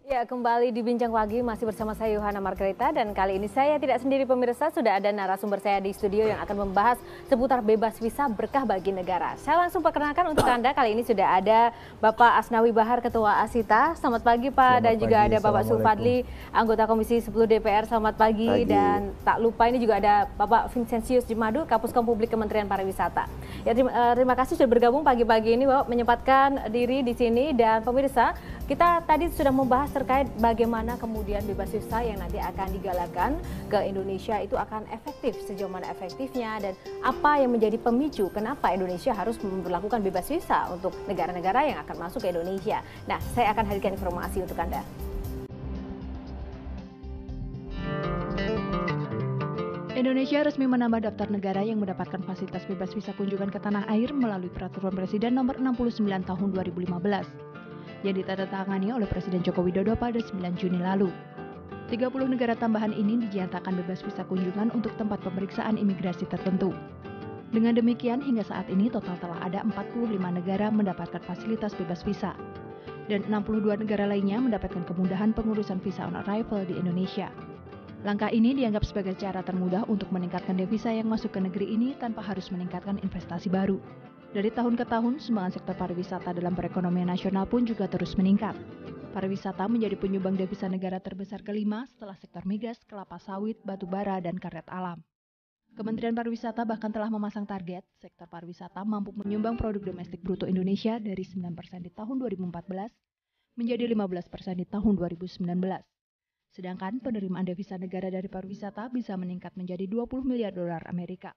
Ya, kembali di Bincang Pagi masih bersama saya Yohana Margareta, dan kali ini saya tidak sendiri pemirsa, sudah ada narasumber saya di studio yang akan membahas seputar bebas visa berkah bagi negara. Saya langsung perkenalkan untuk Anda, kali ini sudah ada Bapak Asnawi Bahar, Ketua Asita. Selamat pagi Pak, dan juga ada Bapak Sulfadli, anggota Komisi 10 DPR. Selamat pagi. Dan tak lupa ini juga ada Bapak Vincentius Jemadu, Kapuskom Publik Kementerian Pariwisata. Ya, terima kasih sudah bergabung pagi-pagi ini Bapak, menyempatkan diri di sini. Dan pemirsa, kita tadi sudah membahas terkait bagaimana kemudian bebas visa yang nanti akan digalakkan ke Indonesia itu akan efektif, sejauh mana efektifnya, dan apa yang menjadi pemicu kenapa Indonesia harus memperlakukan bebas visa untuk negara-negara yang akan masuk ke Indonesia. Nah, saya akan hadirkan informasi untuk Anda. Indonesia resmi menambah daftar negara yang mendapatkan fasilitas bebas visa kunjungan ke tanah air melalui Peraturan Presiden Nomor 69 Tahun 2015. Yang ditandatangani oleh Presiden Joko Widodo pada 9 Juni lalu. 30 negara tambahan ini dinyatakan bebas visa kunjungan untuk tempat pemeriksaan imigrasi tertentu. Dengan demikian, hingga saat ini total telah ada 45 negara mendapatkan fasilitas bebas visa, dan 62 negara lainnya mendapatkan kemudahan pengurusan visa on arrival di Indonesia. Langkah ini dianggap sebagai cara termudah untuk meningkatkan devisa yang masuk ke negeri ini tanpa harus meningkatkan investasi baru. Dari tahun ke tahun, sumbangan sektor pariwisata dalam perekonomian nasional pun juga terus meningkat. Pariwisata menjadi penyumbang devisa negara terbesar kelima setelah sektor migas, kelapa sawit, batu bara, dan karet alam. Kementerian Pariwisata bahkan telah memasang target sektor pariwisata mampu menyumbang produk domestik bruto Indonesia dari 9% di tahun 2014 menjadi 15% di tahun 2019. Sedangkan penerimaan devisa negara dari pariwisata bisa meningkat menjadi 20 miliar dolar Amerika.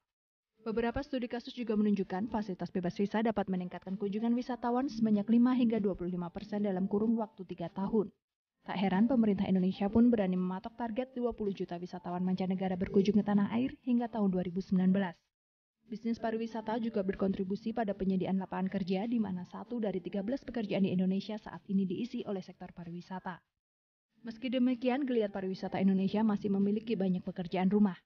Beberapa studi kasus juga menunjukkan fasilitas bebas visa dapat meningkatkan kunjungan wisatawan sebanyak 5 hingga 25% dalam kurun waktu 3 tahun. Tak heran pemerintah Indonesia pun berani mematok target 20 juta wisatawan mancanegara berkunjung ke tanah air hingga tahun 2019. Bisnis pariwisata juga berkontribusi pada penyediaan lapangan kerja di mana 1 dari 13 pekerjaan di Indonesia saat ini diisi oleh sektor pariwisata. Meski demikian, geliat pariwisata Indonesia masih memiliki banyak pekerjaan rumah.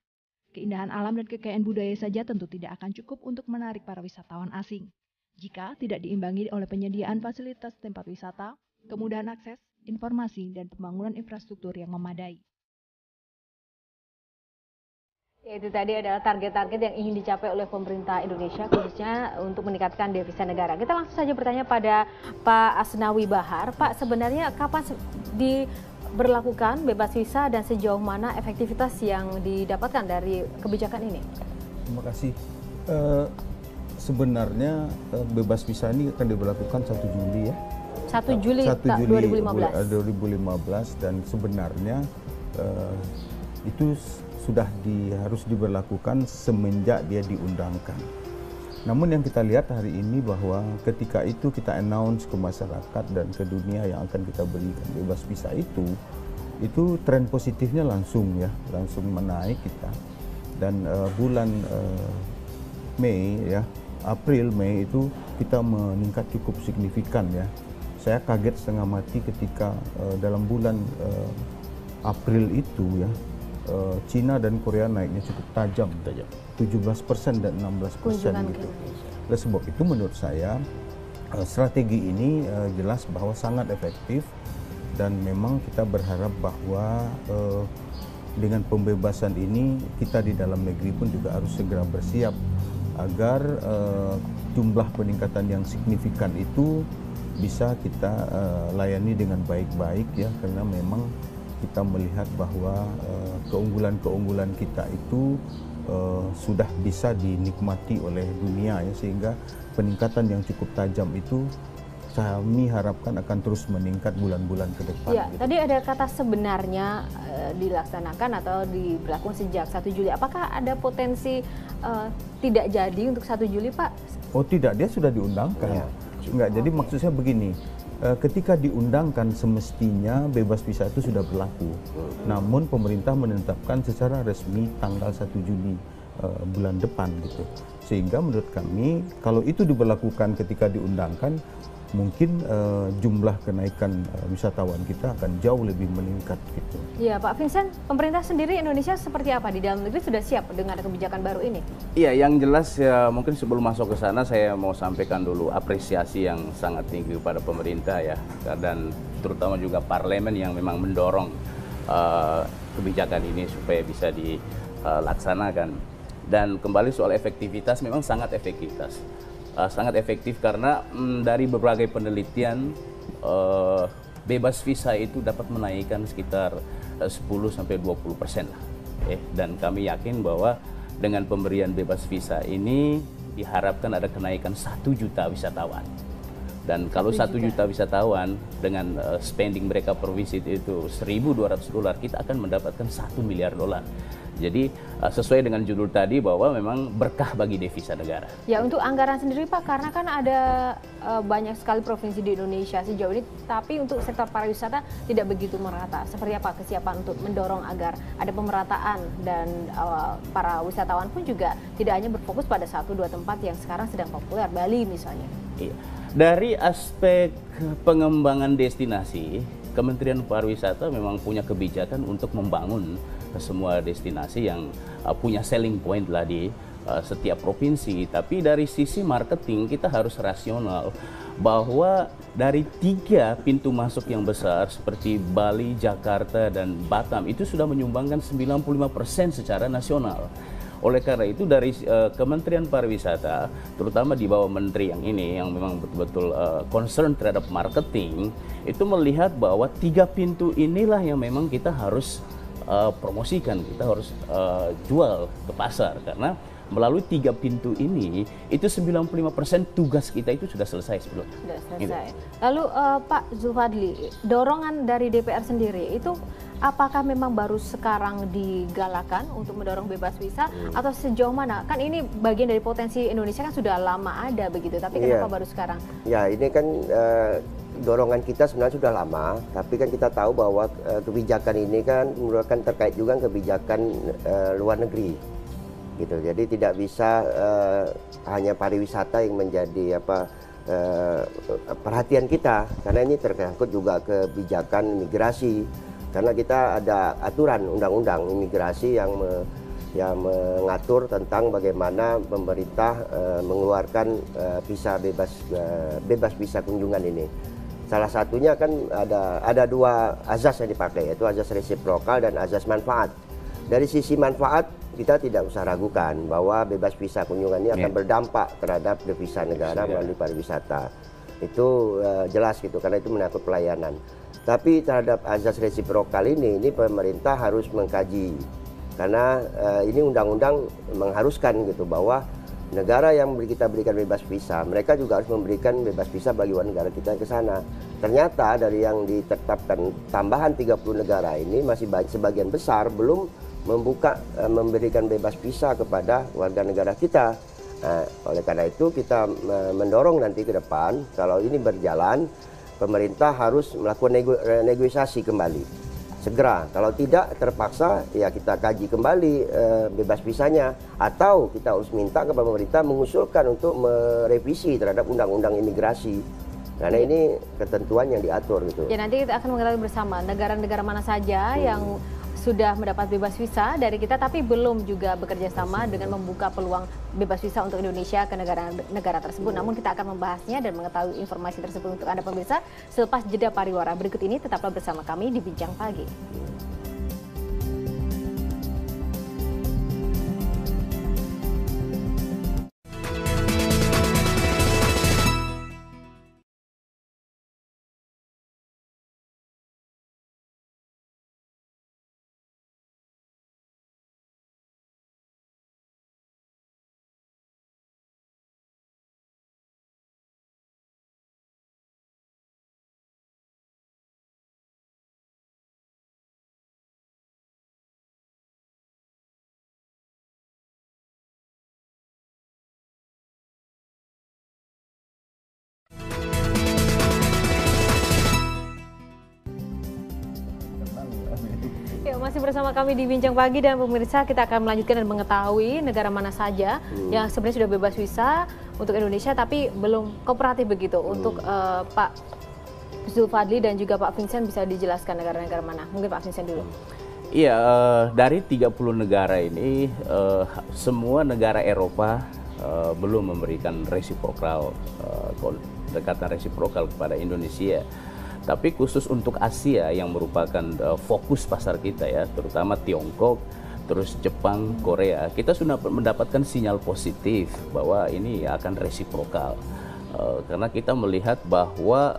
Keindahan alam dan kekayaan budaya saja tentu tidak akan cukup untuk menarik para wisatawan asing, jika tidak diimbangi oleh penyediaan fasilitas tempat wisata, kemudahan akses, informasi, dan pembangunan infrastruktur yang memadai. Itu tadi adalah target-target yang ingin dicapai oleh pemerintah Indonesia, khususnya untuk meningkatkan devisa negara. Kita langsung saja bertanya pada Pak Asnawi Bahar. Pak, sebenarnya kapan diberlakukan bebas visa dan sejauh mana efektivitas yang didapatkan dari kebijakan ini? Terima kasih. Sebenarnya bebas visa ini akan diberlakukan 1 Juli ya. 1 Juli 2015 dan sebenarnya itu sudah harus diberlakukan semenjak dia diundangkan. Namun yang kita lihat hari ini bahwa ketika itu kita announce ke masyarakat dan ke dunia yang akan kita berikan bebas visa itu tren positifnya langsung menaik kita. Dan bulan Mei ya, April Mei itu kita meningkat cukup signifikan ya. Saya kaget setengah mati ketika dalam bulan April itu ya, Cina dan Korea naiknya cukup tajam. 17% dan 16% gitu. Oleh sebab itu menurut saya strategi ini jelas bahwa sangat efektif, dan memang kita berharap bahwa dengan pembebasan ini kita di dalam negeri pun juga harus segera bersiap agar jumlah peningkatan yang signifikan itu bisa kita layani dengan baik-baik ya, karena memang kita melihat bahwa keunggulan-keunggulan kita itu sudah bisa dinikmati oleh dunia ya, sehingga peningkatan yang cukup tajam itu kami harapkan akan terus meningkat bulan-bulan ke depan. Ya, gitu. Tadi ada kata sebenarnya dilaksanakan atau diberlakukan sejak 1 Juli. Apakah ada potensi tidak jadi untuk 1 Juli, Pak? Oh tidak, dia sudah diundangkan. Ya. Enggak, jadi maksud saya begini. Ketika diundangkan semestinya bebas visa itu sudah berlaku. Namun pemerintah menetapkan secara resmi tanggal 1 Juli bulan depan gitu. Sehingga menurut kami kalau itu diberlakukan ketika diundangkan, mungkin jumlah kenaikan wisatawan kita akan jauh lebih meningkat gitu. Iya Pak Vincent, pemerintah sendiri Indonesia seperti apa di dalam negeri sudah siap dengan kebijakan baru ini? Iya, yang jelas ya mungkin sebelum masuk ke sana saya mau sampaikan dulu apresiasi yang sangat tinggi kepada pemerintah ya, dan terutama juga parlemen yang memang mendorong kebijakan ini supaya bisa dilaksanakan. Dan kembali soal efektivitas, memang sangat efektif karena dari berbagai penelitian bebas visa itu dapat menaikkan sekitar 10-20% lah. Dan kami yakin bahwa dengan pemberian bebas visa ini diharapkan ada kenaikan 1 juta wisatawan. Dan kalau 1 juta wisatawan dengan spending mereka per visit itu $1.200, kita akan mendapatkan $1 miliar. Jadi sesuai dengan judul tadi bahwa memang berkah bagi devisa negara. Ya, untuk anggaran sendiri Pak, karena kan ada banyak sekali provinsi di Indonesia sejauh ini, tapi untuk sektor pariwisata tidak begitu merata. Seperti apa kesiapan untuk mendorong agar ada pemerataan dan para wisatawan pun juga tidak hanya berfokus pada 1-2 tempat yang sekarang sedang populer, Bali misalnya. Iya. Dari aspek pengembangan destinasi, Kementerian Pariwisata memang punya kebijakan untuk membangun semua destinasi yang punya selling point lah di setiap provinsi. Tapi dari sisi marketing kita harus rasional bahwa dari 3 pintu masuk yang besar seperti Bali, Jakarta, dan Batam itu sudah menyumbangkan 95% secara nasional. Oleh karena itu dari Kementerian Pariwisata, terutama di bawah menteri yang ini yang memang betul-betul concern terhadap marketing, itu melihat bahwa 3 pintu inilah yang memang kita harus promosikan, kita harus jual ke pasar, karena melalui 3 pintu ini itu 95% tugas kita itu sudah selesai sebelum. Sudah selesai. Lalu Pak Zulfadli, dorongan dari DPR sendiri itu apakah memang baru sekarang digalakan untuk mendorong bebas visa atau sejauh mana? Kan ini bagian dari potensi Indonesia kan sudah lama ada begitu, tapi kenapa baru sekarang? Ya, ini kan dorongan kita sebenarnya sudah lama, tapi kan kita tahu bahwa kebijakan ini kan merupakan terkait juga kebijakan luar negeri, gitu. Jadi tidak bisa hanya pariwisata yang menjadi perhatian kita, karena ini terkait juga kebijakan migrasi, karena kita ada aturan undang-undang imigrasi yang mengatur tentang bagaimana pemerintah mengeluarkan visa bebas visa kunjungan ini. Salah satunya kan ada 2 azas yang dipakai, yaitu azas resiprokal dan azas manfaat. Dari sisi manfaat kita tidak usah ragukan bahwa bebas visa kunjungan ini akan berdampak terhadap devisa negara melalui pariwisata. Itu jelas gitu, karena itu menyangkut pelayanan. Tapi terhadap azas resiprokal ini pemerintah harus mengkaji, karena ini undang-undang mengharuskan gitu bahwa negara yang kita berikan bebas visa, mereka juga harus memberikan bebas visa bagi warga negara kita yang ke sana. Ternyata dari yang ditetapkan tambahan 30 negara ini masih sebagian besar belum memberikan bebas visa kepada warga negara kita. Oleh karena itu kita mendorong nanti ke depan, kalau ini berjalan, pemerintah harus melakukan negosiasi kembali. Segera, kalau tidak terpaksa ya kita kaji kembali bebas visanya, atau kita harus minta kepada pemerintah mengusulkan untuk merevisi terhadap undang-undang imigrasi, karena ini ketentuan yang diatur gitu. Ya, nanti kita akan mengetahui bersama negara-negara mana saja yang sudah mendapat bebas visa dari kita tapi belum juga bekerja sama dengan membuka peluang bebas visa untuk Indonesia ke negara-negara tersebut. Namun kita akan membahasnya dan mengetahui informasi tersebut untuk Anda pemirsa selepas jeda pariwara berikut ini. Tetaplah bersama kami di Bincang Pagi. Ya, masih bersama kami di Bincang Pagi, dan pemirsa kita akan melanjutkan dan mengetahui negara mana saja yang sebenarnya sudah bebas visa untuk Indonesia, tapi belum kooperatif begitu. Untuk Pak Zulfadli dan juga Pak Vincent, bisa dijelaskan negara-negara mana? Mungkin Pak Vincent dulu. Iya, dari 30 negara ini, semua negara Eropa belum memberikan resiprokal, pendekatan resiprokal kepada Indonesia. Tapi khusus untuk Asia yang merupakan fokus pasar kita ya, terutama Tiongkok, terus Jepang, Korea, kita sudah mendapatkan sinyal positif bahwa ini akan resiprokal. Karena kita melihat bahwa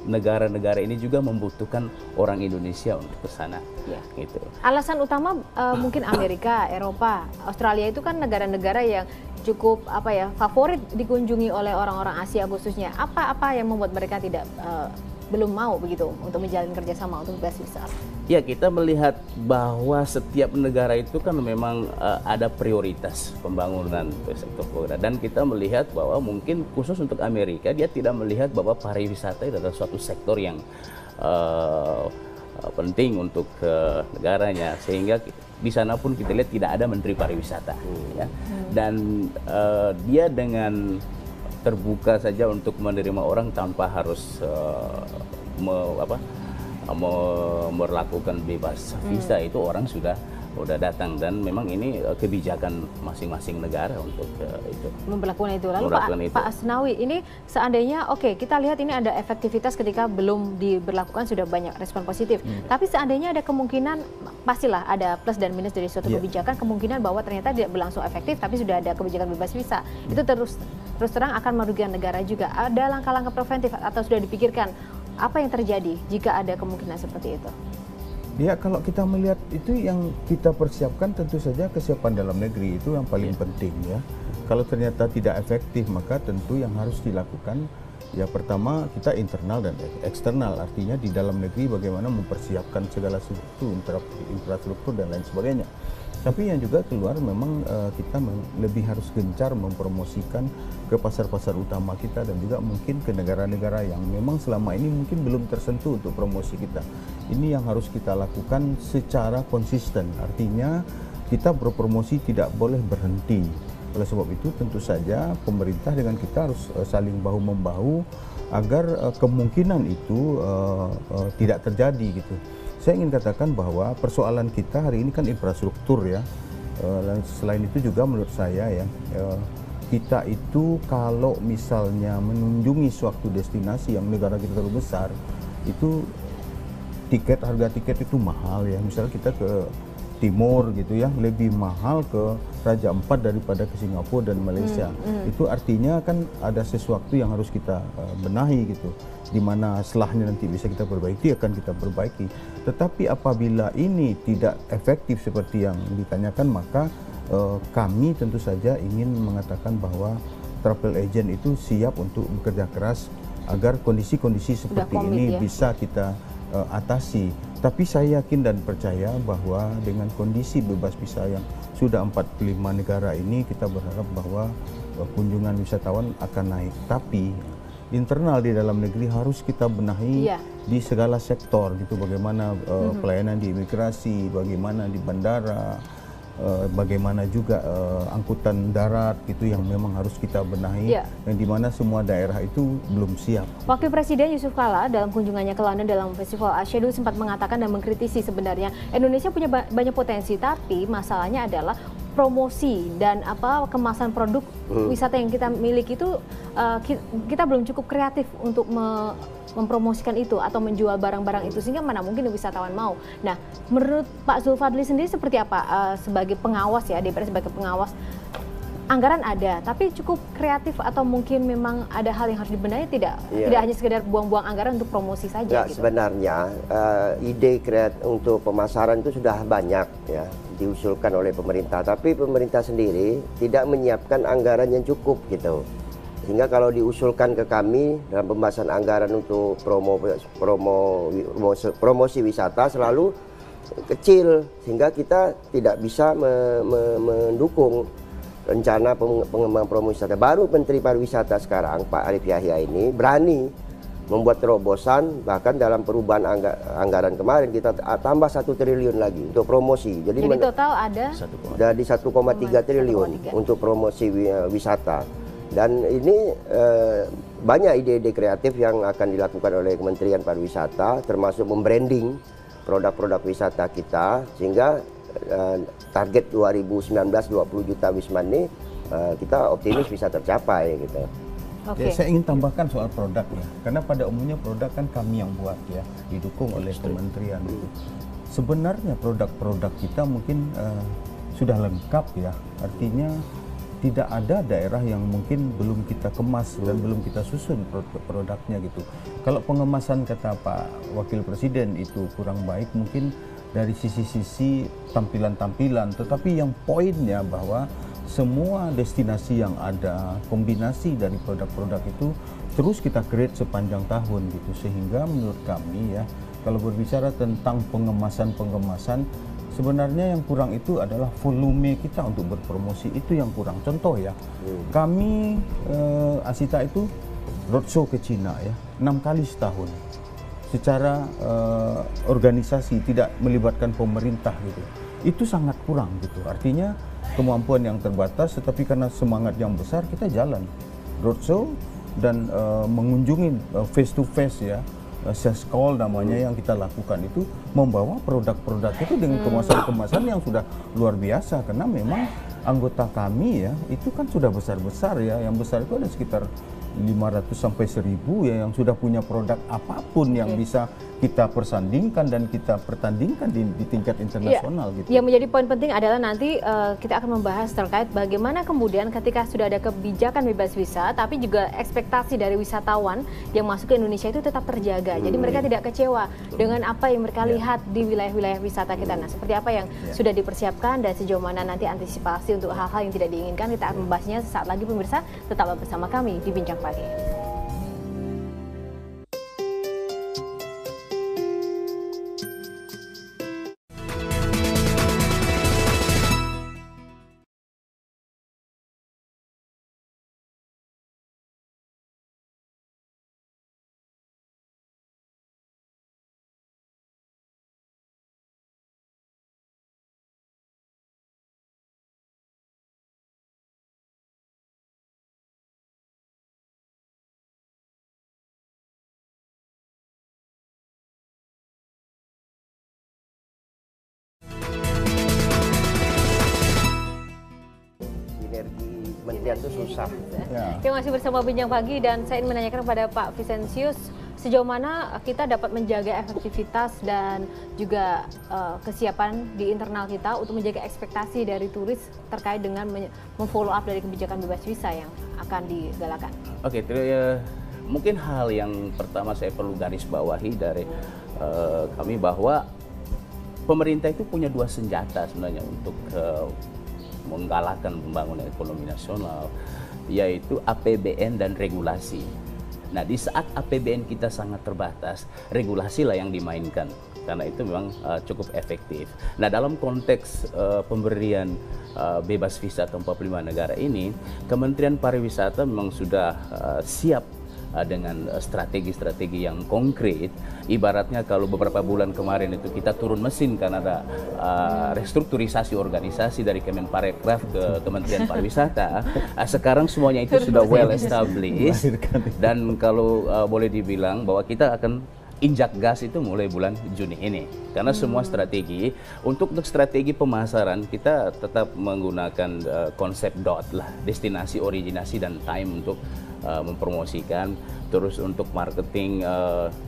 negara-negara ini juga membutuhkan orang Indonesia untuk ke sana. Ya. Gitu. Alasan utama mungkin Amerika, Eropa, Australia itu kan negara-negara yang cukup favorit dikunjungi oleh orang-orang Asia khususnya. Apa yang membuat mereka belum mau begitu untuk menjalin kerjasama untuk bebas visa? Ya, kita melihat bahwa setiap negara itu kan memang ada prioritas pembangunan sektor pariwisata, dan kita melihat bahwa mungkin khusus untuk Amerika dia tidak melihat bahwa pariwisata itu adalah suatu sektor yang penting untuk negaranya, sehingga di sana pun kita lihat tidak ada menteri pariwisata, ya. Dan dia dengan terbuka saja untuk menerima orang tanpa harus melakukan bebas visa, itu orang sudah datang, dan memang ini kebijakan masing-masing negara untuk itu memperlakukan itu. Lalu Pak Asnawi, ini seandainya kita lihat ini ada efektivitas ketika belum diberlakukan sudah banyak respon positif. Tapi seandainya ada kemungkinan, pastilah ada plus dan minus dari suatu kebijakan, kemungkinan bahwa ternyata tidak berlangsung efektif tapi sudah ada kebijakan bebas visa. Itu terus terang akan merugikan negara juga. Ada langkah-langkah preventif atau sudah dipikirkan apa yang terjadi jika ada kemungkinan seperti itu? Ya, kalau kita melihat itu yang kita persiapkan tentu saja kesiapan dalam negeri itu yang paling penting ya. Kalau ternyata tidak efektif, maka tentu yang harus dilakukan ya pertama kita internal dan eksternal, artinya di dalam negeri bagaimana mempersiapkan segala sesuatu, infrastruktur dan lain sebagainya. Tapi yang juga keluar memang kita lebih harus gencar mempromosikan ke pasar-pasar utama kita dan juga mungkin ke negara-negara yang memang selama ini mungkin belum tersentuh untuk promosi kita. Ini yang harus kita lakukan secara konsisten, artinya kita berpromosi tidak boleh berhenti. Oleh sebab itu tentu saja pemerintah dengan kita harus saling bahu-membahu agar kemungkinan itu tidak terjadi gitu. Saya ingin katakan bahwa persoalan kita hari ini kan infrastruktur ya. Selain itu juga menurut saya ya, kita itu kalau misalnya mengunjungi suatu destinasi yang negara kita terlalu besar, itu harga tiket itu mahal ya. Misalnya kita ke Timur gitu ya, lebih mahal ke Raja Ampat daripada ke Singapura dan Malaysia. Itu artinya kan ada sesuatu yang harus kita benahi gitu, di mana setelahnya nanti bisa kita perbaiki, akan kita perbaiki. Tetapi apabila ini tidak efektif seperti yang ditanyakan, maka kami tentu saja ingin mengatakan bahwa travel agent itu siap untuk bekerja keras agar kondisi-kondisi seperti ini bisa kita atasi. Tapi saya yakin dan percaya bahwa dengan kondisi bebas visa yang sudah 45 negara ini, kita berharap bahwa kunjungan wisatawan akan naik. Tapi internal di dalam negeri harus kita benahi di segala sektor gitu, bagaimana pelayanan di imigrasi, bagaimana di bandara, bagaimana juga angkutan darat gitu yang memang harus kita benahi, yang dimana semua daerah itu belum siap. Wakil Presiden Yusuf Kala dalam kunjungannya ke London dalam Festival Asyadu sempat mengatakan dan mengkritisi sebenarnya Indonesia punya banyak potensi, tapi masalahnya adalah promosi dan kemasan produk wisata yang kita miliki itu kita belum cukup kreatif untuk mempromosikan itu atau menjual barang-barang itu, sehingga mana mungkin wisatawan mau. Nah, menurut Pak Zulfadli sendiri seperti apa sebagai pengawas ya, DPR sebagai pengawas, anggaran ada, tapi cukup kreatif atau mungkin memang ada hal yang harus dibenahi, tidak hanya sekedar buang-buang anggaran untuk promosi saja? Gitu. Sebenarnya ide kreatif untuk pemasaran itu sudah banyak ya diusulkan oleh pemerintah, tapi pemerintah sendiri tidak menyiapkan anggaran yang cukup gitu. Sehingga kalau diusulkan ke kami dalam pembahasan anggaran untuk promosi wisata selalu kecil, sehingga kita tidak bisa mendukung rencana pengembangan promosi wisata. Baru Menteri Pariwisata sekarang, Pak Arief Yahya ini berani membuat terobosan, bahkan dalam perubahan anggaran kemarin kita tambah 1 triliun lagi untuk promosi. Jadi total ada dari 1,3 triliun untuk promosi wisata. Dan ini banyak ide-ide kreatif yang akan dilakukan oleh Kementerian Pariwisata, termasuk membranding produk-produk wisata kita, sehingga target 2019 20 juta wisman ini kita optimis bisa tercapai gitu. Ya, saya ingin tambahkan soal produk ya, karena pada umumnya produk kan kami yang buat ya, didukung oleh kementerian itu. Sebenarnya produk-produk kita mungkin sudah lengkap ya, artinya tidak ada daerah yang mungkin belum kita kemas dan belum kita susun produknya gitu. Kalau pengemasan kata Pak Wakil Presiden itu kurang baik mungkin dari sisi-sisi tampilan-tampilan, tetapi yang poinnya bahwa semua destinasi yang ada, kombinasi dari produk-produk itu terus kita create sepanjang tahun gitu, sehingga menurut kami ya, kalau berbicara tentang pengemasan sebenarnya yang kurang itu adalah volume kita untuk berpromosi, itu yang kurang. Contoh ya, kami Asita itu roadshow ke Cina ya 6 kali setahun secara organisasi, tidak melibatkan pemerintah gitu. Itu sangat kurang gitu, artinya kemampuan yang terbatas, tetapi karena semangat yang besar kita jalan roadshow dan mengunjungi face to face ya, sales call namanya yang kita lakukan itu, membawa produk-produk itu dengan kemasan-kemasan yang sudah luar biasa, karena memang anggota kami ya itu kan sudah besar-besar ya, yang besar itu ada sekitar 500 sampai 1000 ya, yang sudah punya produk apapun yang bisa kita persandingkan dan kita pertandingkan di tingkat internasional gitu. Yang menjadi poin penting adalah nanti kita akan membahas terkait bagaimana kemudian ketika sudah ada kebijakan bebas visa, tapi juga ekspektasi dari wisatawan yang masuk ke Indonesia itu tetap terjaga. Jadi mereka tidak kecewa dengan apa yang mereka lihat di wilayah-wilayah wisata kita. Nah, seperti apa yang sudah dipersiapkan dan sejauh mana nanti antisipasi untuk hal-hal yang tidak diinginkan, kita akan membahasnya sesaat lagi pemirsa. Tetaplah bersama kami di Bincang Pagi. Kementerian itu susah. Yang masih bersama Bincang Pagi, dan saya ingin menanyakan kepada Pak Vicentius, sejauh mana kita dapat menjaga efektivitas dan juga kesiapan di internal kita untuk menjaga ekspektasi dari turis terkait dengan memfollow up dari kebijakan bebas visa yang akan digalakan. Oke, mungkin hal yang pertama saya perlu garis bawahi dari kami bahwa pemerintah itu punya 2 senjata sebenarnya untuk menggalakkan pembangunan ekonomi nasional, yaitu APBN dan regulasi. Nah, di saat APBN kita sangat terbatas, regulasi lah yang dimainkan, karena itu memang cukup efektif. Nah, dalam konteks pemberian bebas visa ke 45 negara ini, Kementerian Pariwisata memang sudah siap dengan strategi-strategi yang konkret. Ibaratnya kalau beberapa bulan kemarin itu kita turun mesin karena ada restrukturisasi organisasi dari Kemenparekraf ke Kementerian Pariwisata, sekarang semuanya itu sudah well established, dan kalau boleh dibilang bahwa kita akan injak gas itu mulai bulan Juni ini, karena semua strategi untuk strategi pemasaran kita tetap menggunakan konsep DOT lah, destinasi, originasi, dan time untuk mempromosikan. Terus untuk marketing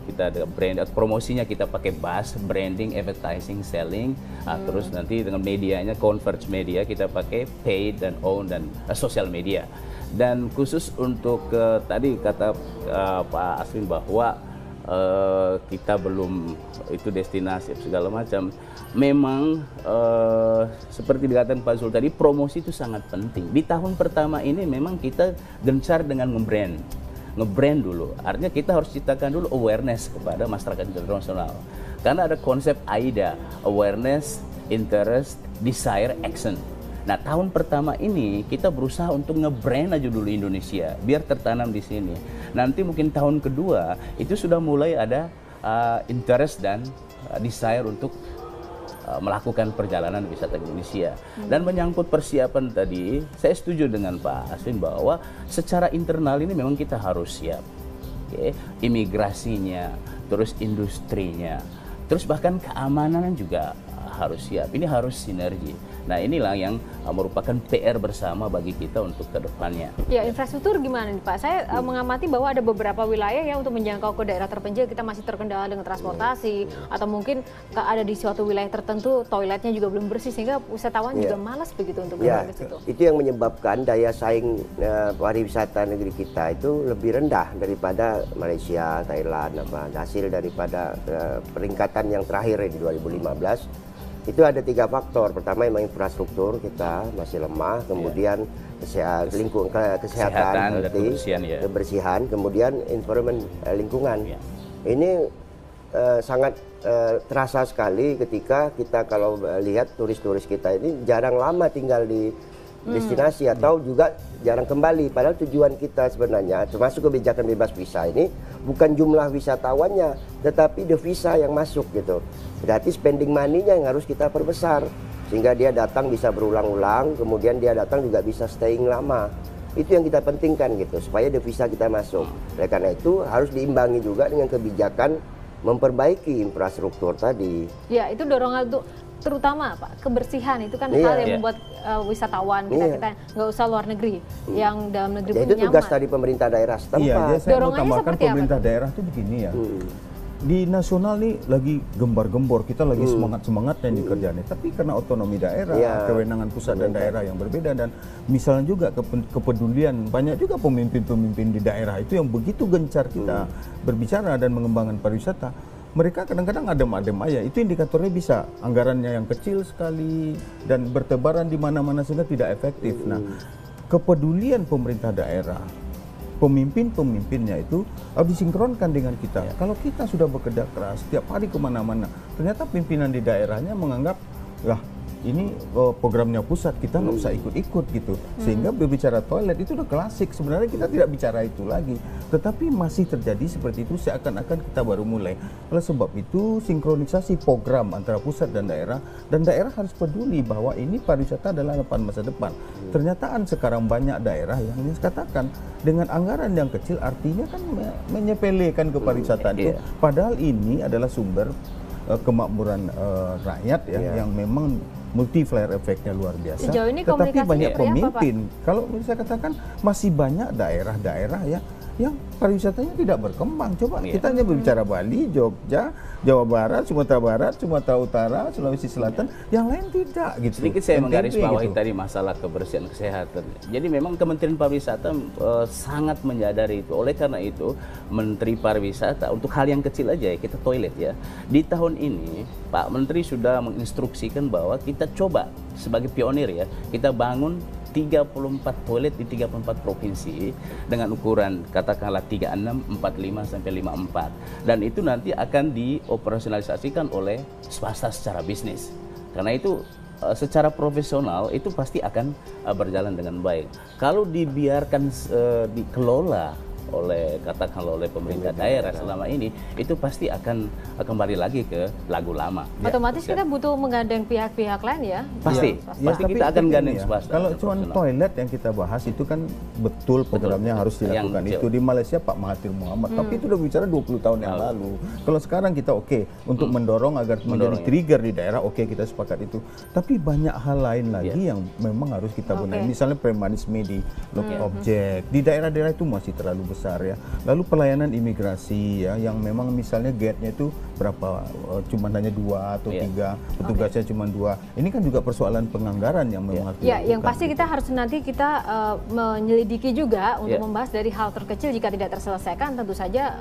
kita ada brand, promosinya kita pakai BAS, branding, advertising, selling. Terus nanti dengan medianya, converge media, kita pakai paid dan own dan social media. Dan khusus untuk tadi kata Pak Aswin bahwa kita belum itu destinasi segala macam. Memang seperti dikatakan Pak Zul tadi, promosi itu sangat penting. Di tahun pertama ini memang kita gencar dengan ngebrand dulu. Artinya kita harus ciptakan dulu awareness kepada masyarakat internasional. Karena ada konsep AIDA, awareness, interest, desire, action. Nah, tahun pertama ini kita berusaha untuk nge-brand aja dulu Indonesia, biar tertanam di sini. Nanti mungkin tahun kedua itu sudah mulai ada interest dan desire untuk melakukan perjalanan wisata Indonesia. Dan menyangkut persiapan tadi, saya setuju dengan Pak Aswin bahwa secara internal ini memang kita harus siap. Imigrasinya, terus industrinya, terus bahkan keamanan juga harus siap. Ini harus sinergi. Nah, inilah yang merupakan PR bersama bagi kita untuk kedepannya. Ya, infrastruktur gimana nih Pak? Saya mengamati bahwa ada beberapa wilayah yang untuk menjangkau ke daerah terpencil kita masih terkendala dengan transportasi, atau mungkin ada di suatu wilayah tertentu toiletnya juga belum bersih sehingga wisatawan juga malas begitu untuk berangkat ke situ. Itu yang menyebabkan daya saing pariwisata negeri kita itu lebih rendah daripada Malaysia, Thailand, hasil daripada peringkatan yang terakhir di 2015. Itu ada 3 faktor. Pertama memang infrastruktur kita masih lemah, kemudian kesehatan, kebersihan, kemudian environment, lingkungan. Ini sangat terasa sekali ketika kita kalau lihat turis-turis kita ini jarang lama tinggal di destinasi atau juga jarang kembali. Padahal tujuan kita sebenarnya termasuk kebijakan bebas visa ini bukan jumlah wisatawannya, tetapi devisa yang masuk gitu. Berarti spending money-nya yang harus kita perbesar sehingga dia datang bisa berulang-ulang, kemudian dia datang juga bisa staying lama. Itu yang kita pentingkan gitu supaya devisa kita masuk. Oleh karena itu harus diimbangi juga dengan kebijakan memperbaiki infrastruktur tadi. Ya, itu dorongan untuk terutama Pak, kebersihan itu kan hal yang membuat wisatawan kita nggak usah luar negeri, yang dalam negeri pun itu nyaman. tugas dari pemerintah daerah setempat. Iya, saya mau tambahkan seperti pemerintah daerah itu begini ya. Di nasional nih lagi gembar-gembor, kita lagi semangat-semangatnya di kerjaan. Tapi karena otonomi daerah, kewenangan pusat dan daerah yang berbeda, dan misalnya juga kepedulian banyak juga pemimpin-pemimpin di daerah itu yang begitu gencar kita berbicara dan mengembangkan pariwisata. Mereka kadang-kadang adem-adem aja, itu indikatornya bisa anggarannya yang kecil sekali dan bertebaran di mana-mana sehingga tidak efektif. Nah, kepedulian pemerintah daerah, pemimpin-pemimpinnya itu harus disinkronkan dengan kita. Kalau kita sudah bekerja keras setiap hari kemana-mana, ternyata pimpinan di daerahnya menganggap, lah ini programnya pusat, kita nggak usah ikut-ikut gitu. Sehingga berbicara toilet itu udah klasik, sebenarnya kita tidak bicara itu lagi. Tetapi masih terjadi seperti itu, seakan-akan kita baru mulai. Oleh sebab itu sinkronisasi program antara pusat dan daerah harus peduli bahwa ini pariwisata adalah harapan masa depan. Ternyata sekarang banyak daerah yang katakan dengan anggaran yang kecil artinya kan menyepelekan ke pariwisata itu. Padahal ini adalah sumber kemakmuran rakyat yang memang multiplier efeknya luar biasa. Sejauh ini tetapi banyak pemimpin. apa, Pak? Kalau saya katakan masih banyak daerah-daerah yang pariwisatanya tidak berkembang. Coba kita hanya berbicara Bali, Jogja, Jawa Barat, Sumatera Barat, Sumatera Utara, Sulawesi Selatan, yang lain tidak gitu. Sedikit saya menggarisbawahi tadi masalah kebersihan kesehatan. Jadi memang Kementerian Pariwisata sangat menyadari itu. Oleh karena itu Menteri Pariwisata untuk hal yang kecil aja kita toilet ya. Di tahun ini Pak Menteri sudah menginstruksikan bahwa kita coba sebagai pionir ya, kita bangun 34 toilet di 34 provinsi dengan ukuran katakanlah 36, 45 sampai 54, dan itu nanti akan dioperasionalisasikan oleh swasta secara bisnis. Karena itu secara profesional itu pasti akan berjalan dengan baik. Kalau dibiarkan dikelola oleh katakanlah oleh pemerintah daerah selama ini, itu pasti akan kembali lagi ke lagu lama. Otomatis kita butuh menggandeng pihak-pihak lain ya. Pasti kita akan gandeng swasta. Kalau cuma toilet yang kita bahas itu kan betul programnya harus dilakukan. Itu di Malaysia Pak Mahathir Mohamad, tapi itu udah bicara 20 tahun yang lalu. Kalau sekarang kita untuk mendorong agar menjadi trigger di daerah, kita sepakat itu. Tapi banyak hal lain lagi yang memang harus kita benahi. Misalnya premanisme di objek di daerah-daerah itu masih terlalu besar ya. Lalu pelayanan imigrasi ya, yang memang misalnya gate-nya itu berapa, cuma hanya 2 atau 3, petugasnya cuma 2. Ini kan juga persoalan penganggaran yang memang harus dilakukan. Yang pasti kita harus nanti menyelidiki juga untuk membahas dari hal terkecil, jika tidak terselesaikan tentu saja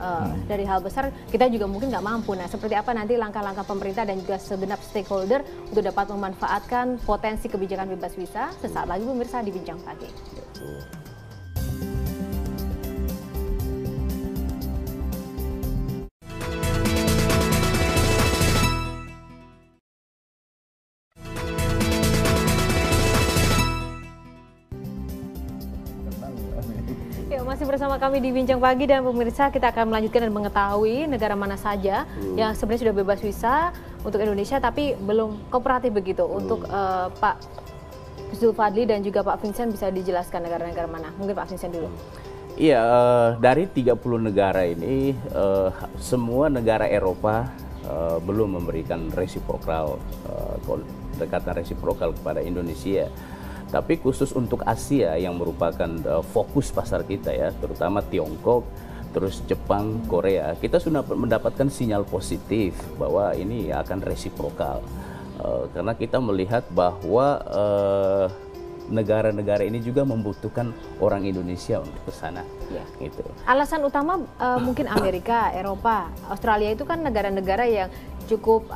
dari hal besar kita juga mungkin nggak mampu. Nah, seperti apa nanti langkah-langkah pemerintah dan juga segenap stakeholder untuk dapat memanfaatkan potensi kebijakan bebas visa, sesaat lagi pemirsa di Bincang Pagi. bersama kami di Bincang Pagi, dan pemirsa kita akan melanjutkan dan mengetahui negara mana saja yang sebenarnya sudah bebas visa untuk Indonesia tapi belum kooperatif begitu. Untuk Pak Zulfadli dan juga Pak Vincent bisa dijelaskan negara-negara mana? Mungkin Pak Vincent dulu. Iya, dari 30 negara ini semua negara Eropa belum memberikan resiprokal, pendekatan resiprokal kepada Indonesia. Tapi khusus untuk Asia yang merupakan fokus pasar kita ya, terutama Tiongkok, terus Jepang, Korea, kita sudah mendapatkan sinyal positif bahwa ini akan resiprokal. Karena kita melihat bahwa negara-negara ini juga membutuhkan orang Indonesia untuk ke sana. Ya. Gitu. Alasan utama mungkin Amerika, Eropa, Australia itu kan negara-negara yang cukup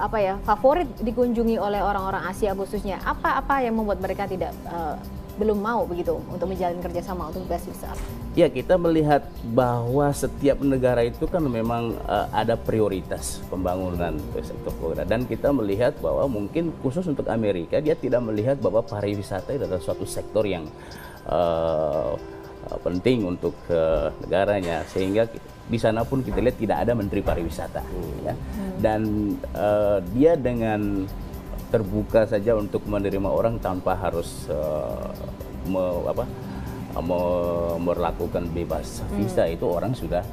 favorit dikunjungi oleh orang-orang Asia khususnya. Apa yang membuat mereka belum mau begitu untuk menjalin kerjasama untuk bebas visa? Ya, kita melihat bahwa setiap negara itu kan memang ada prioritas pembangunan sektor pariwisata, dan kita melihat bahwa mungkin khusus untuk Amerika dia tidak melihat bahwa pariwisata itu adalah suatu sektor yang penting untuk negaranya, sehingga di sana pun kita lihat tidak ada menteri pariwisata, ya. Dan dia dengan terbuka saja untuk menerima orang tanpa harus melakukan bebas visa, itu orang sudah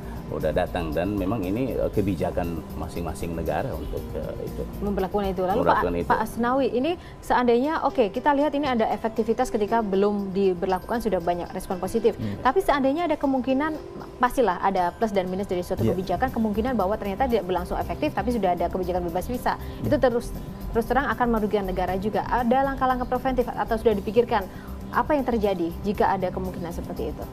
datang, dan memang ini kebijakan masing-masing negara untuk itu memperlakukan itu. Lalu Pak Asnawi, ini seandainya kita lihat ini ada efektivitas ketika belum diberlakukan sudah banyak respon positif. Tapi seandainya ada kemungkinan, pastilah ada plus dan minus dari suatu kebijakan, kemungkinan bahwa ternyata tidak berlangsung efektif tapi sudah ada kebijakan bebas visa. Itu terus terang akan merugikan negara juga. Ada langkah-langkah preventif atau sudah dipikirkan apa yang terjadi jika ada kemungkinan seperti itu?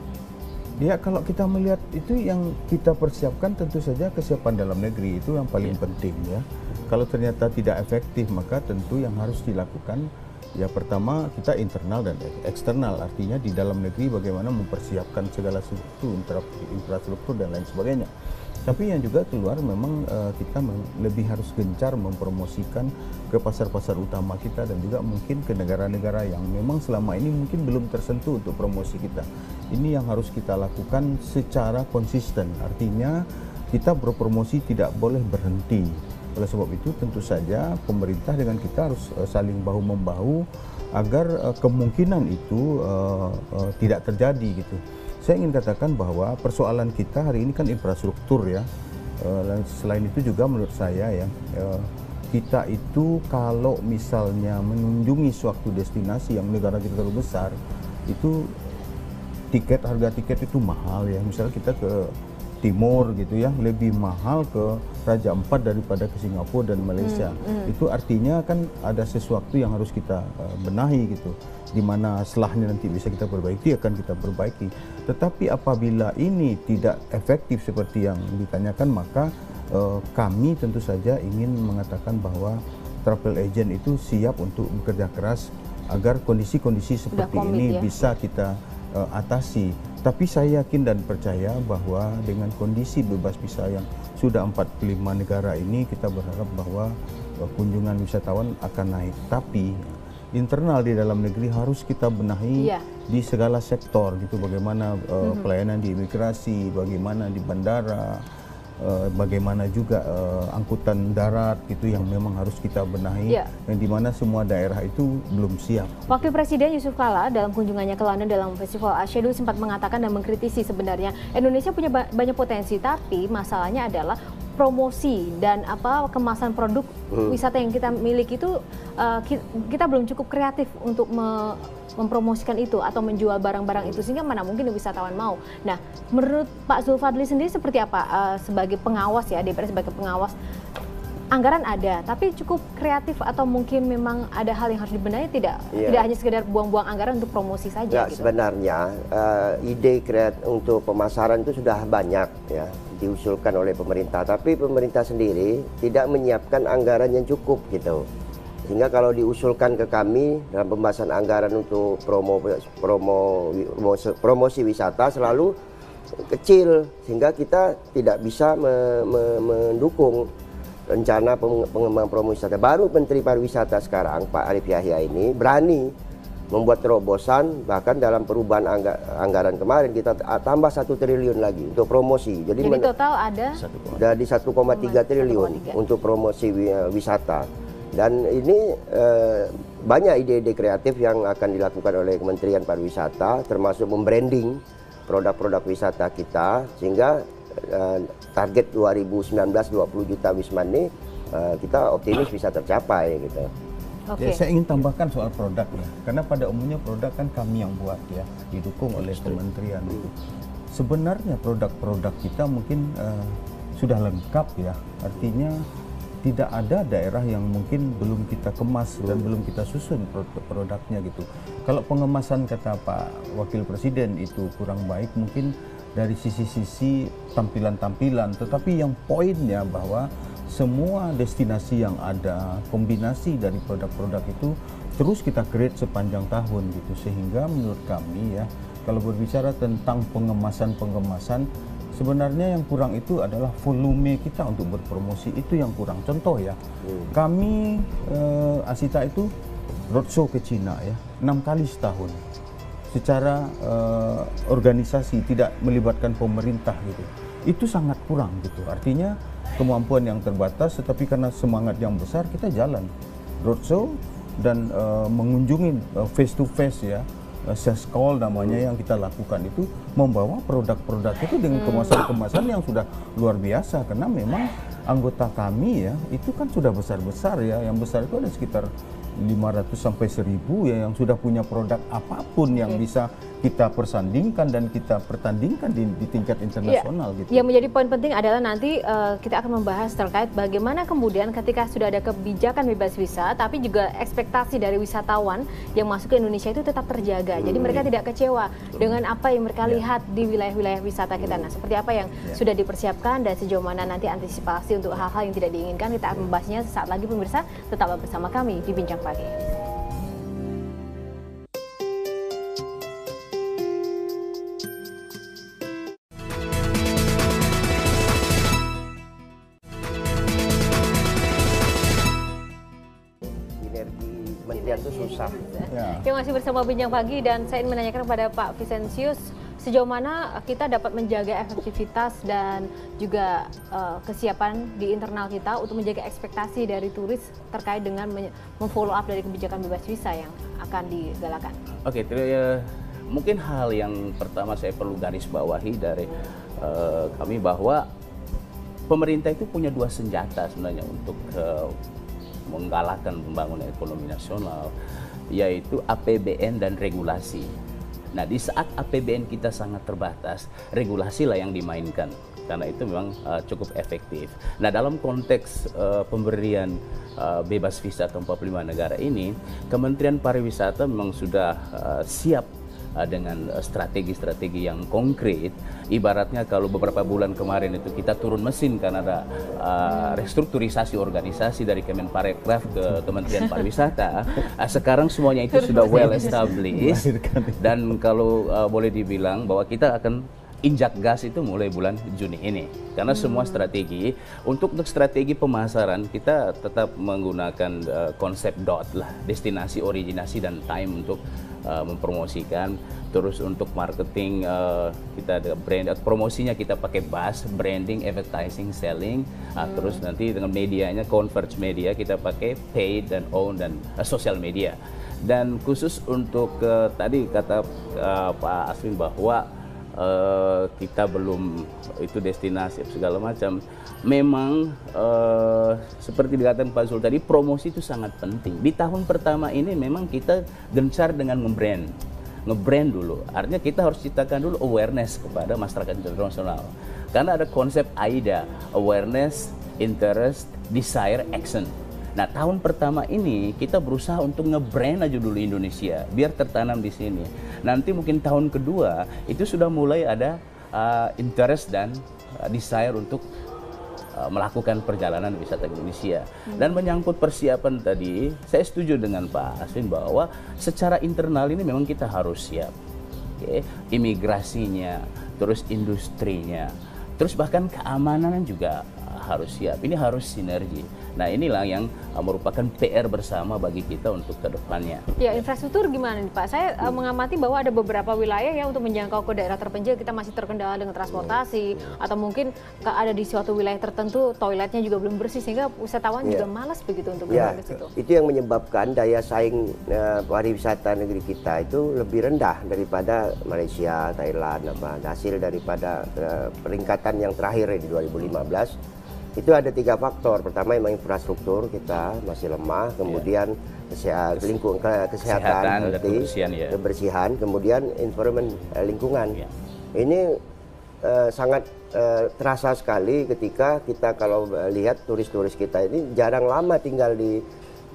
Ya, kalau kita melihat itu yang kita persiapkan tentu saja kesiapan dalam negeri itu yang paling penting ya. Kalau ternyata tidak efektif, maka tentu yang harus dilakukan ya pertama kita internal dan eksternal, artinya di dalam negeri bagaimana mempersiapkan segala sesuatu, infrastruktur dan lain sebagainya. Tapi yang juga keluar memang kita lebih harus gencar mempromosikan ke pasar-pasar utama kita, dan juga mungkin ke negara-negara yang memang selama ini mungkin belum tersentuh untuk promosi kita. Ini yang harus kita lakukan secara konsisten, artinya kita berpromosi tidak boleh berhenti. Oleh sebab itu tentu saja pemerintah dengan kita harus saling bahu-membahu agar kemungkinan itu tidak terjadi gitu. Saya ingin katakan bahwa persoalan kita hari ini kan infrastruktur ya. Selain itu juga menurut saya ya, kita itu kalau misalnya mengunjungi suatu destinasi yang negara kita terlalu besar, itu harga tiket itu mahal ya. Misalnya kita ke Timur gitu ya, lebih mahal ke Raja Ampat daripada ke Singapura dan Malaysia. Itu artinya kan ada sesuatu yang harus kita benahi gitu, di mana setelahnya nanti bisa kita perbaiki, akan kita perbaiki. Tetapi apabila ini tidak efektif seperti yang ditanyakan, maka kami tentu saja ingin mengatakan bahwa travel agent itu siap untuk bekerja keras agar kondisi-kondisi seperti ini bisa kita atasi. Tapi saya yakin dan percaya bahwa dengan kondisi bebas visa yang sudah 45 negara ini, kita berharap bahwa kunjungan wisatawan akan naik. Tapi internal di dalam negeri harus kita benahi di segala sektor gitu. Bagaimana pelayanan di imigrasi, bagaimana di bandara, bagaimana juga angkutan darat gitu yang memang harus kita benahi, yang dimana semua daerah itu belum siap. Wakil Presiden Yusuf Kala dalam kunjungannya ke London dalam Festival Asyadu sempat mengatakan dan mengkritisi sebenarnya Indonesia punya banyak potensi, tapi masalahnya adalah promosi dan kemasan produk wisata yang kita miliki itu kita belum cukup kreatif untuk mempromosikan itu atau menjual barang-barang itu, sehingga mana mungkin wisatawan mau. Nah, menurut Pak Zulfadli sendiri seperti apa sebagai pengawas ya, DPR sebagai pengawas, anggaran ada tapi cukup kreatif atau mungkin memang ada hal yang harus dibenahi, tidak hanya sekedar buang-buang anggaran untuk promosi saja gitu? Sebenarnya ide kreatif untuk pemasaran itu sudah banyak ya diusulkan oleh pemerintah, tapi pemerintah sendiri tidak menyiapkan anggaran yang cukup gitu. Sehingga kalau diusulkan ke kami dalam pembahasan anggaran untuk promosi wisata selalu kecil, sehingga kita tidak bisa mendukung rencana pengembangan promosi wisata. Baru Menteri Pariwisata sekarang, Pak Arief Yahya ini berani membuat terobosan, bahkan dalam perubahan anggaran kemarin kita tambah 1 triliun lagi untuk promosi. Jadi total ada dari 1,3 triliun untuk promosi wisata. Dan ini banyak ide-ide kreatif yang akan dilakukan oleh Kementerian Pariwisata, termasuk membranding produk-produk wisata kita, sehingga target 2019 20 juta wisman ini kita optimis bisa tercapai gitu. Ya, saya ingin tambahkan soal produk ya, karena pada umumnya produk kan kami yang buat ya, didukung oleh kementerian itu. Sebenarnya produk-produk kita mungkin sudah lengkap ya, artinya tidak ada daerah yang mungkin belum kita kemas dan belum kita susun produknya gitu. Kalau pengemasan kata Pak Wakil Presiden itu kurang baik mungkin dari sisi-sisi tampilan-tampilan, tetapi yang poinnya bahwa semua destinasi yang ada, kombinasi dari produk-produk itu terus kita create sepanjang tahun gitu, sehingga menurut kami ya, kalau berbicara tentang pengemasan sebenarnya yang kurang itu adalah volume kita untuk berpromosi, itu yang kurang. Contoh ya, kami Asita itu roadshow ke Cina ya 6 kali setahun secara organisasi, tidak melibatkan pemerintah gitu. Itu sangat kurang gitu, artinya kemampuan yang terbatas, tetapi karena semangat yang besar kita jalan roadshow dan mengunjungi face to face ya, sales call namanya yang kita lakukan itu, membawa produk-produk itu dengan kemasan-kemasan yang sudah luar biasa, karena memang anggota kami ya itu kan sudah besar-besar ya, yang besar itu ada sekitar 500 sampai 1000 ya, yang sudah punya produk apapun yang bisa kita persandingkan dan kita pertandingkan di tingkat internasional gitu. Yang menjadi poin penting adalah nanti kita akan membahas terkait bagaimana kemudian ketika sudah ada kebijakan bebas visa, tapi juga ekspektasi dari wisatawan yang masuk ke Indonesia itu tetap terjaga. Jadi mereka tidak kecewa dengan apa yang mereka lihat di wilayah-wilayah wisata kita. Nah, seperti apa yang sudah dipersiapkan dan sejauh mana nanti antisipasi untuk hal-hal yang tidak diinginkan, kita akan membahasnya saat lagi pemirsa. Tetaplah bersama kami di Bincang Pagi. Kementerian itu susah. Yang masih bersama Bincang Pagi, dan saya ingin menanyakan kepada Pak Vicentius, sejauh mana kita dapat menjaga efektivitas dan juga kesiapan di internal kita untuk menjaga ekspektasi dari turis terkait dengan memfollow up dari kebijakan bebas visa yang akan digalakan. Oke, mungkin hal yang pertama saya perlu garis bawahi dari kami bahwa pemerintah itu punya 2 senjata sebenarnya untuk menggalakkan pembangunan ekonomi nasional, yaitu APBN dan regulasi. Nah, di saat APBN kita sangat terbatas, regulasi lah yang dimainkan, karena itu memang cukup efektif. Nah, dalam konteks pemberian bebas visa ke 45 negara ini, Kementerian Pariwisata memang sudah siap dengan strategi-strategi yang konkret. Ibaratnya kalau beberapa bulan kemarin itu kita turun mesin karena ada restrukturisasi organisasi dari Kemenparekraf ke Kementerian Pariwisata, sekarang semuanya itu sudah well established, dan kalau boleh dibilang bahwa kita akan injak gas itu mulai bulan Juni ini, karena semua strategi untuk strategi pemasaran kita tetap menggunakan konsep DOT lah, destinasi, originasi, dan time untuk mempromosikan. Terus untuk marketing kita ada brand, promosinya kita pakai BAS, branding, advertising, selling. Terus nanti dengan medianya, converge media, kita pakai paid dan own dan social media. Dan khusus untuk tadi kata Pak Aswin bahwa kita belum itu destinasi segala macam. Memang seperti dikatakan Pak Zul tadi, promosi itu sangat penting. Di tahun pertama ini memang kita gencar dengan nge-brand dulu. Artinya kita harus ciptakan dulu awareness kepada masyarakat internasional. Karena ada konsep AIDA, awareness, interest, desire, action. Nah, tahun pertama ini kita berusaha untuk nge-brand aja dulu Indonesia, biar tertanam di sini. Nanti mungkin tahun kedua itu sudah mulai ada interest dan desire untuk melakukan perjalanan wisata Indonesia. Dan menyangkut persiapan tadi, saya setuju dengan Pak Aswin bahwa secara internal ini memang kita harus siap. Imigrasinya, terus industrinya, terus bahkan keamanan juga harus siap. Ini harus sinergi. Nah, inilah yang merupakan PR bersama bagi kita untuk ke depannya. Ya, infrastruktur gimana nih Pak? Saya mengamati bahwa ada beberapa wilayah ya untuk menjangkau ke daerah terpencil kita masih terkendala dengan transportasi atau mungkin ada di suatu wilayah tertentu toiletnya juga belum bersih sehingga wisatawan juga malas begitu untuk berada di situ. Itu yang menyebabkan daya saing pariwisata negeri kita itu lebih rendah daripada Malaysia, Thailand, hasil daripada peringkatan yang terakhir di 2015. Itu ada 3 faktor. Pertama memang infrastruktur kita masih lemah, kemudian kesehatan, kebersihan, kemudian environment, lingkungan. Ini sangat terasa sekali ketika kita kalau lihat turis-turis kita ini jarang lama tinggal di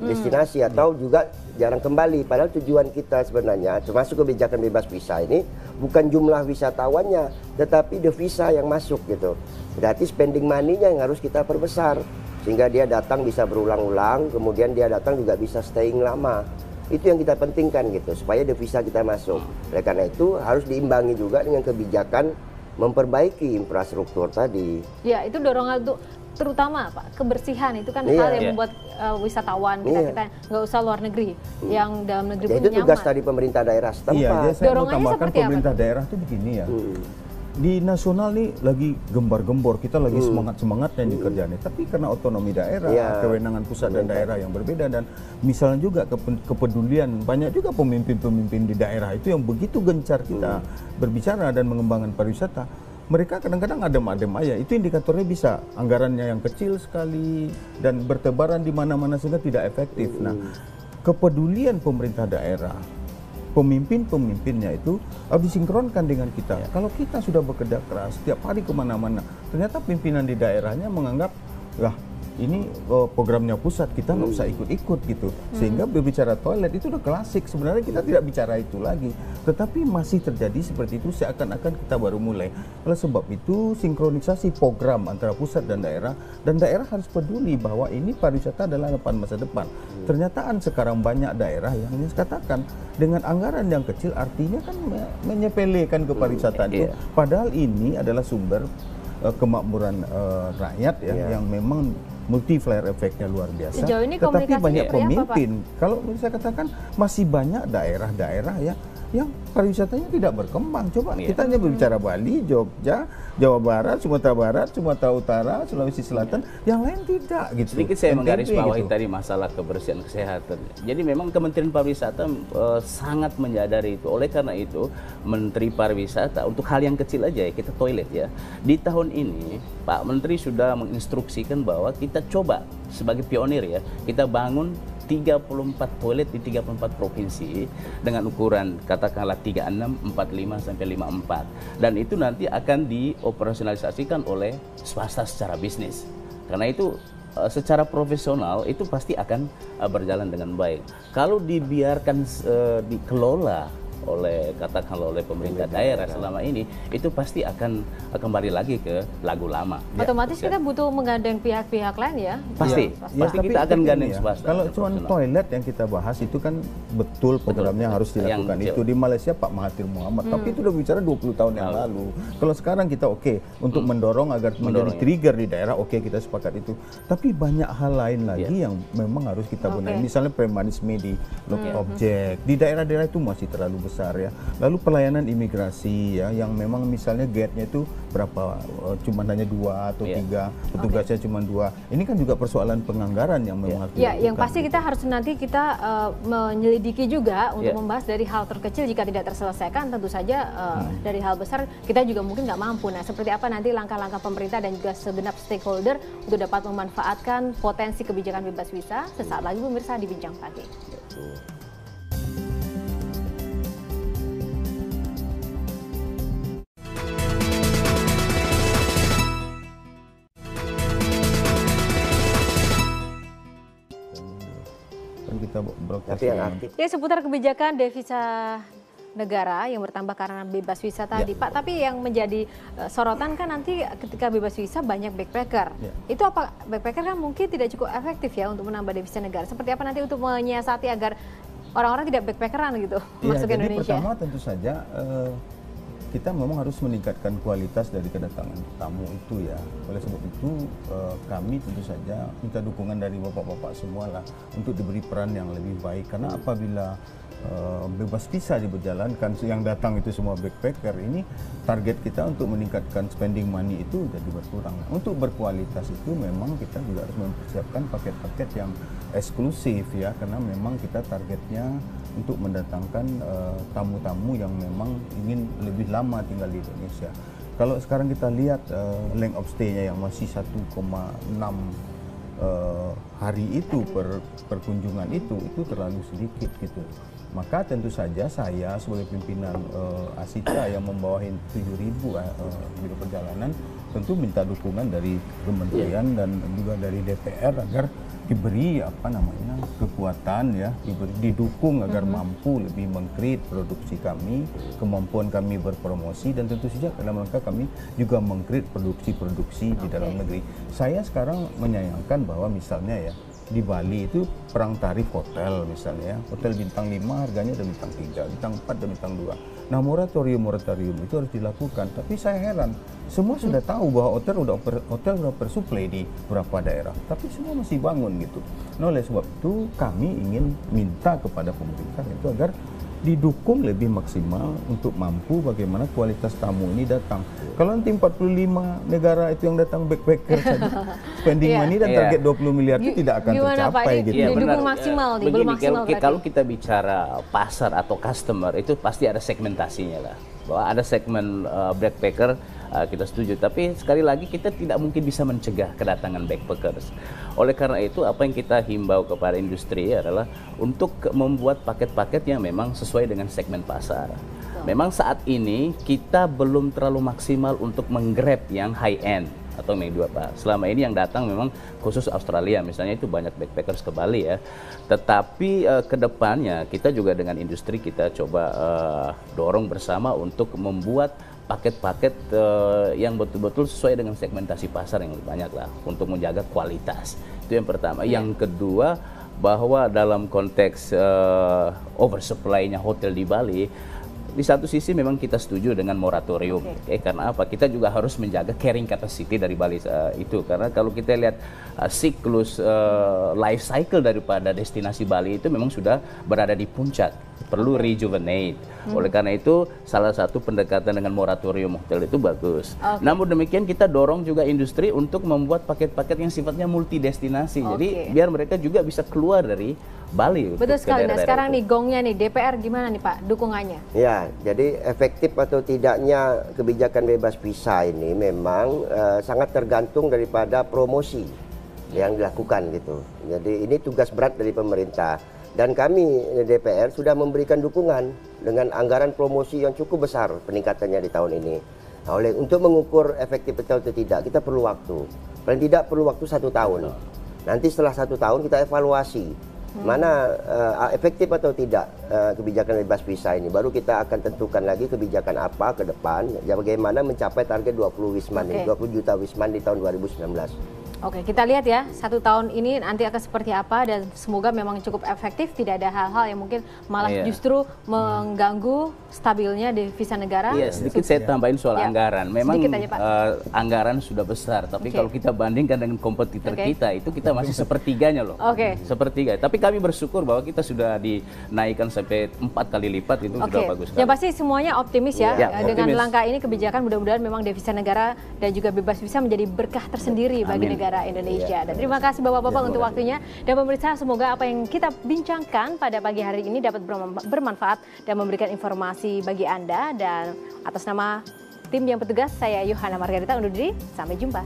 destinasi atau juga jarang kembali. Padahal tujuan kita sebenarnya termasuk kebijakan bebas visa ini bukan jumlah wisatawannya, tetapi devisa yang masuk gitu. Berarti spending money-nya yang harus kita perbesar sehingga dia datang bisa berulang-ulang, kemudian dia datang juga bisa staying lama. Itu yang kita pentingkan gitu supaya devisa kita masuk. Oleh karena itu harus diimbangi juga dengan kebijakan memperbaiki infrastruktur tadi. Ya, itu dorongan untuk terutama Pak, kebersihan itu kan hal yang membuat wisatawan kita nggak usah luar negeri, yang dalam negeri pun itu nyaman. tugas tadi pemerintah daerah setempat. Iya, saya mau tambahkan pemerintah apa? daerah itu begini ya. Di nasional nih lagi gembar-gembor, kita lagi semangat-semangatnya di kerjaan. Tapi karena otonomi daerah, kewenangan pusat dan daerah yang berbeda, dan misalnya juga kepedulian banyak juga pemimpin-pemimpin di daerah itu yang begitu gencar kita berbicara dan mengembangkan pariwisata. Mereka kadang-kadang adem-adem aja, itu indikatornya bisa anggarannya yang kecil sekali dan bertebaran di mana-mana sehingga tidak efektif. Nah, kepedulian pemerintah daerah, pemimpin-pemimpinnya itu harus disinkronkan dengan kita. Kalau kita sudah bekerja keras setiap hari kemana-mana, ternyata pimpinan di daerahnya menganggap, lah ini programnya pusat, kita nggak usah ikut-ikut gitu. Sehingga berbicara toilet itu udah klasik, sebenarnya kita tidak bicara itu lagi. Tetapi masih terjadi seperti itu seakan-akan kita baru mulai. Oleh sebab itu sinkronisasi program antara pusat dan daerah harus peduli bahwa ini pariwisata adalah harapan masa depan. Ternyata sekarang banyak daerah yang katakan dengan anggaran yang kecil artinya kan menyepelekan ke pariwisata itu. Padahal ini adalah sumber kemakmuran rakyat yang memang multiplier efeknya luar biasa. Sejauh ini tetapi banyak pemimpin. Apa, Pak? Kalau saya katakan masih banyak daerah-daerah yang pariwisatanya tidak berkembang. Coba kita hanya berbicara Bali, Jogja, Jawa Barat, Sumatera Barat, Sumatera Utara, Sulawesi Selatan, yang lain tidak gitu. Sedikit saya menggarisbawahi tadi masalah kebersihan kesehatan. Jadi memang Kementerian Pariwisata sangat menyadari itu. Oleh karena itu Menteri Pariwisata untuk hal yang kecil aja ya, kita toilet ya. Di tahun ini Pak Menteri sudah menginstruksikan bahwa kita coba sebagai pionir ya, kita bangun 34 toilet di 34 provinsi dengan ukuran katakanlah 36, 45 sampai 54. Dan itu nanti akan dioperasionalisasikan oleh swasta secara bisnis. Karena itu secara profesional itu pasti akan berjalan dengan baik. Kalau dibiarkan dikelola katakanlah oleh pemerintah daerah selama ini, itu pasti akan kembali lagi ke lagu lama. Otomatis kita butuh menggandeng pihak-pihak lain ya. Pasti kita akan gandeng swasta. Kalau cuma toilet yang kita bahas itu kan betul programnya harus dilakukan itu di Malaysia Pak Mahathir Mohamad. Tapi itu udah bicara 20 tahun yang lalu. Kalau sekarang kita untuk mendorong agar menjadi trigger di daerah, kita sepakat itu. Tapi banyak hal lain lagi yang memang harus kita benahi. Misalnya premanisme di objek di daerah-daerah itu masih terlalu besar ya. Lalu pelayanan imigrasi ya, yang memang misalnya gate-nya itu berapa, cuma hanya 2 atau 3, petugasnya cuma 2. Ini kan juga persoalan penganggaran yang memang harus dilakukan. Yang pasti kita harus nanti menyelidiki juga untuk membahas dari hal terkecil jika tidak terselesaikan, tentu saja dari hal besar kita juga mungkin nggak mampu. Nah, seperti apa nanti langkah-langkah pemerintah dan juga segenap stakeholder untuk dapat memanfaatkan potensi kebijakan bebas visa? Sesaat lagi pemirsa di Bincang Pagi. Ya, seputar kebijakan devisa negara yang bertambah karena bebas visa tadi, Pak. Tapi yang menjadi sorotan kan nanti ketika bebas visa banyak backpacker. Itu apa, backpacker kan mungkin tidak cukup efektif ya untuk menambah devisa negara. Seperti apa nanti untuk menyiasati agar orang-orang tidak backpackeran gitu masuk ke Indonesia? Pertama tentu saja kita memang harus meningkatkan kualitas dari kedatangan tamu itu ya. Oleh sebab itu kami tentu saja minta dukungan dari bapak-bapak semua lah untuk diberi peran yang lebih baik. Karena apabila bebas visa diberjalankan, yang datang itu semua backpacker, ini target kita untuk meningkatkan spending money itu jadi berkurang. Untuk berkualitas itu memang kita juga harus mempersiapkan paket-paket yang eksklusif ya, karena memang kita targetnya untuk mendatangkan tamu-tamu yang memang ingin lebih lama tinggal di Indonesia. Kalau sekarang kita lihat length of stay-nya yang masih 1,6 hari itu per kunjungan itu terlalu sedikit gitu. Maka tentu saja saya sebagai pimpinan Asita yang membawahi 7.000 biro perjalanan tentu minta dukungan dari kementerian dan juga dari DPR agar diberi kekuatan ya, didukung agar mampu lebih meng-create produksi kami, kemampuan kami berpromosi, dan tentu saja dalam rangka kami juga meng-create produksi-produksi di dalam negeri. Saya sekarang menyayangkan bahwa misalnya ya di Bali itu perang tarif hotel misalnya, hotel bintang 5 harganya ada bintang 3, bintang 4 dan bintang 2. Nah, moratorium itu harus dilakukan, tapi saya heran, semua sudah tahu bahwa hotel udah bersuplai di beberapa daerah, tapi semua masih bangun gitu. Nah, oleh sebab itu kami ingin minta kepada pemerintah itu agar didukung lebih maksimal untuk mampu bagaimana kualitas tamu ini datang. Kalau nanti 45 negara itu yang datang backpacker saja, spending money dan target 20 miliar itu tidak akan tercapai gitu. Iya, didukung maksimal, belum maksimal kalau kita bicara pasar atau customer itu pasti ada segmentasinya lah. Bahwa ada segmen backpacker, kita setuju, tapi sekali lagi kita tidak mungkin bisa mencegah kedatangan backpackers. Oleh karena itu apa yang kita himbau kepada industri adalah untuk membuat paket-paket yang memang sesuai dengan segmen pasar. Memang saat ini kita belum terlalu maksimal untuk menggrab yang high end atau yang selama ini yang datang memang khusus Australia misalnya itu banyak backpackers ke Bali ya. Tetapi ke depannya kita juga dengan industri kita coba dorong bersama untuk membuat paket-paket yang betul-betul sesuai dengan segmentasi pasar yang lebih banyak lah untuk menjaga kualitas. Itu yang pertama. Yang kedua, bahwa dalam konteks oversupply-nya hotel di Bali, di satu sisi memang kita setuju dengan moratorium. Karena apa? Kita juga harus menjaga carrying capacity dari Bali itu. Karena kalau kita lihat siklus life cycle daripada destinasi Bali itu memang sudah berada di puncak, perlu rejuvenate. Oleh karena itu salah satu pendekatan dengan moratorium hotel itu bagus. Namun demikian kita dorong juga industri untuk membuat paket-paket yang sifatnya multi destinasi. Jadi biar mereka juga bisa keluar dari Bali. Betul sekali. Nah, sekarang nih gongnya nih DPR gimana nih Pak dukungannya? Ya, jadi efektif atau tidaknya kebijakan bebas visa ini memang sangat tergantung daripada promosi yang dilakukan gitu. Jadi ini tugas berat dari pemerintah. Dan kami DPR sudah memberikan dukungan dengan anggaran promosi yang cukup besar peningkatannya di tahun ini. Nah, untuk mengukur efektif betul atau tidak, kita perlu waktu. Paling tidak perlu waktu 1 tahun. Nanti setelah 1 tahun kita evaluasi mana efektif atau tidak kebijakan bebas visa ini. Baru kita akan tentukan lagi kebijakan apa ke depan, ya, bagaimana mencapai target 20 wisman, 20 juta wisman di tahun 2019. Oke, kita lihat ya 1 tahun ini nanti akan seperti apa dan semoga memang cukup efektif, tidak ada hal-hal yang mungkin malah justru mengganggu stabilnya devisa negara. Iya, sedikit saya tambahin soal anggaran. Memang anggaran sudah besar, tapi kalau kita bandingkan dengan kompetitor kita itu kita masih sepertiganya loh. Sepertiga. Tapi kami bersyukur bahwa kita sudah dinaikkan sampai 4 kali lipat, itu sudah bagus sekali. Yang pasti semuanya optimis ya, dengan langkah ini kebijakan mudah-mudahan memang devisa negara dan juga bebas visa menjadi berkah tersendiri bagi negara Indonesia. Dan terima kasih Bapak-Bapak untuk waktunya, dan pemirsa, semoga apa yang kita bincangkan pada pagi hari ini dapat bermanfaat dan memberikan informasi bagi Anda. Dan atas nama tim yang bertugas, saya Yohana Margarita undur diri, sampai jumpa.